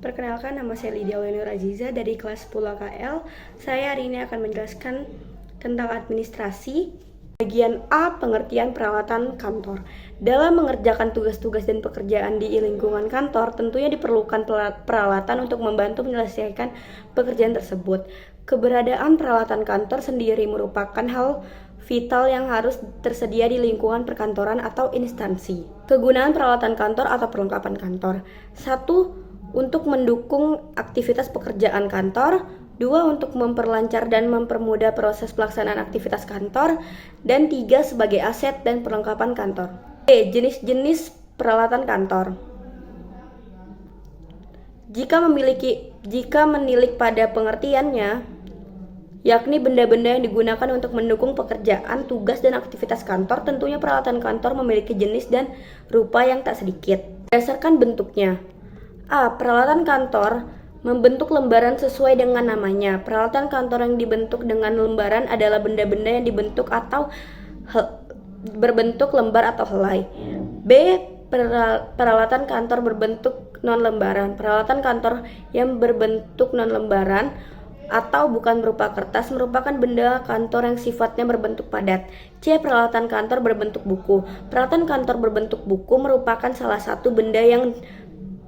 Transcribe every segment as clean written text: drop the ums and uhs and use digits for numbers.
Perkenalkan, nama saya Lydia Wenur Aziza dari kelas 10 KL. Saya hari ini akan menjelaskan tentang administrasi. Bagian A, pengertian peralatan kantor. Dalam mengerjakan tugas-tugas dan pekerjaan di lingkungan kantor, tentunya diperlukan peralatan untuk membantu menyelesaikan pekerjaan tersebut. Keberadaan peralatan kantor sendiri merupakan hal vital yang harus tersedia di lingkungan perkantoran atau instansi. Kegunaan peralatan kantor atau perlengkapan kantor. 1. Untuk mendukung aktivitas pekerjaan kantor. 2. Untuk memperlancar dan mempermudah proses pelaksanaan aktivitas kantor. Dan 3. Sebagai aset dan perlengkapan kantor. Jenis-jenis peralatan kantor. Jika menilik pada pengertiannya, yakni benda-benda yang digunakan untuk mendukung pekerjaan, tugas, dan aktivitas kantor, tentunya peralatan kantor memiliki jenis dan rupa yang tak sedikit. Berdasarkan bentuknya. A. Peralatan kantor membentuk lembaran sesuai dengan namanya. Peralatan kantor yang dibentuk dengan lembaran adalah benda-benda yang dibentuk atau berbentuk lembar atau helai. B. Peralatan kantor berbentuk non-lembaran. Peralatan kantor yang berbentuk non-lembaran atau bukan berupa kertas merupakan benda kantor yang sifatnya berbentuk padat. C. Peralatan kantor berbentuk buku. Peralatan kantor berbentuk buku merupakan salah satu benda yang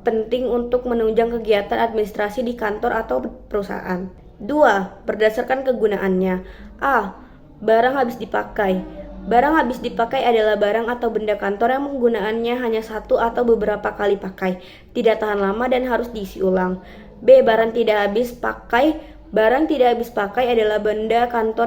penting untuk menunjang kegiatan administrasi di kantor atau perusahaan. 2. Berdasarkan kegunaannya. A. Barang habis dipakai. Barang habis dipakai adalah barang atau benda kantor yang penggunaannya hanya satu atau beberapa kali pakai, tidak tahan lama dan harus diisi ulang. B. Barang tidak habis pakai. Barang tidak habis pakai adalah benda kantor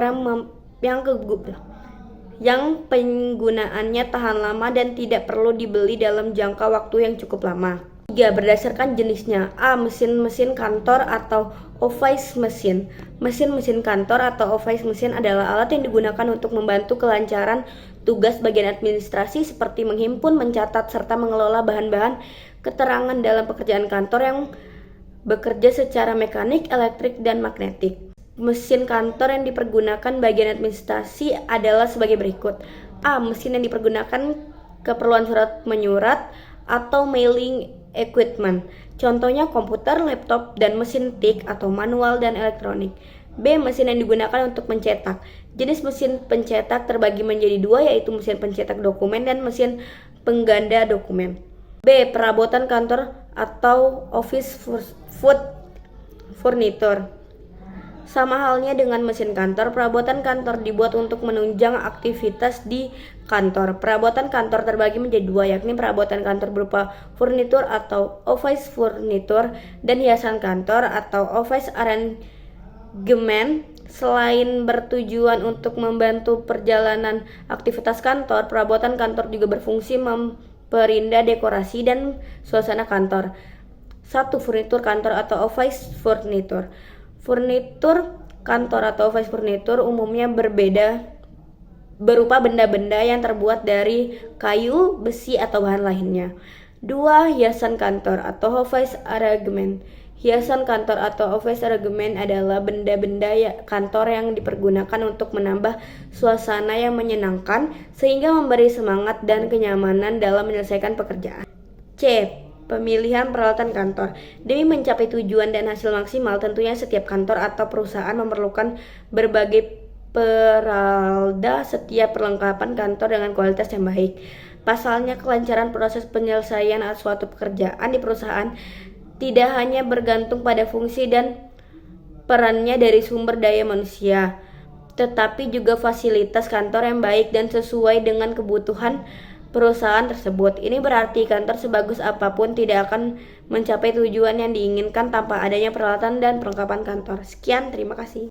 yang penggunaannya tahan lama dan tidak perlu dibeli dalam jangka waktu yang cukup lama. 3. Berdasarkan jenisnya. A. Mesin-mesin kantor atau office mesin. Mesin-mesin kantor atau office mesin adalah alat yang digunakan untuk membantu kelancaran tugas bagian administrasi seperti menghimpun, mencatat, serta mengelola bahan-bahan keterangan dalam pekerjaan kantor yang bekerja secara mekanik, elektrik, dan magnetik. Mesin kantor yang dipergunakan bagian administrasi adalah sebagai berikut. A. Mesin yang dipergunakan keperluan surat menyurat atau mailing equipment. Contohnya komputer, laptop, dan mesin tik atau manual dan elektronik. B. Mesin yang digunakan untuk mencetak. Jenis mesin pencetak terbagi menjadi dua, yaitu mesin pencetak dokumen dan mesin pengganda dokumen. B. Perabotan kantor atau office furniture. Sama halnya dengan mesin kantor, perabotan kantor dibuat untuk menunjang aktivitas di kantor. Perabotan kantor terbagi menjadi dua, yakni perabotan kantor berupa furnitur atau office furniture dan hiasan kantor atau office arrangement. Selain bertujuan untuk membantu perjalanan aktivitas kantor, perabotan kantor juga berfungsi memperindah dekorasi dan suasana kantor. 1. Furnitur kantor atau office furniture. Furnitur kantor atau office furniture umumnya berupa benda-benda yang terbuat dari kayu, besi, atau bahan lainnya. 2. Hiasan kantor atau office arrangement. Hiasan kantor atau office arrangement adalah benda-benda kantor yang dipergunakan untuk menambah suasana yang menyenangkan sehingga memberi semangat dan kenyamanan dalam menyelesaikan pekerjaan. C. Pemilihan peralatan kantor. Demi mencapai tujuan dan hasil maksimal, tentunya setiap kantor atau perusahaan memerlukan berbagai peralatan setiap perlengkapan kantor dengan kualitas yang baik. Pasalnya, kelancaran proses penyelesaian suatu pekerjaan di perusahaan tidak hanya bergantung pada fungsi dan perannya dari sumber daya manusia, tetapi juga fasilitas kantor yang baik dan sesuai dengan kebutuhan perusahaan tersebut. Ini berarti kantor sebagus apapun tidak akan mencapai tujuan yang diinginkan tanpa adanya peralatan dan perlengkapan kantor. Sekian, terima kasih.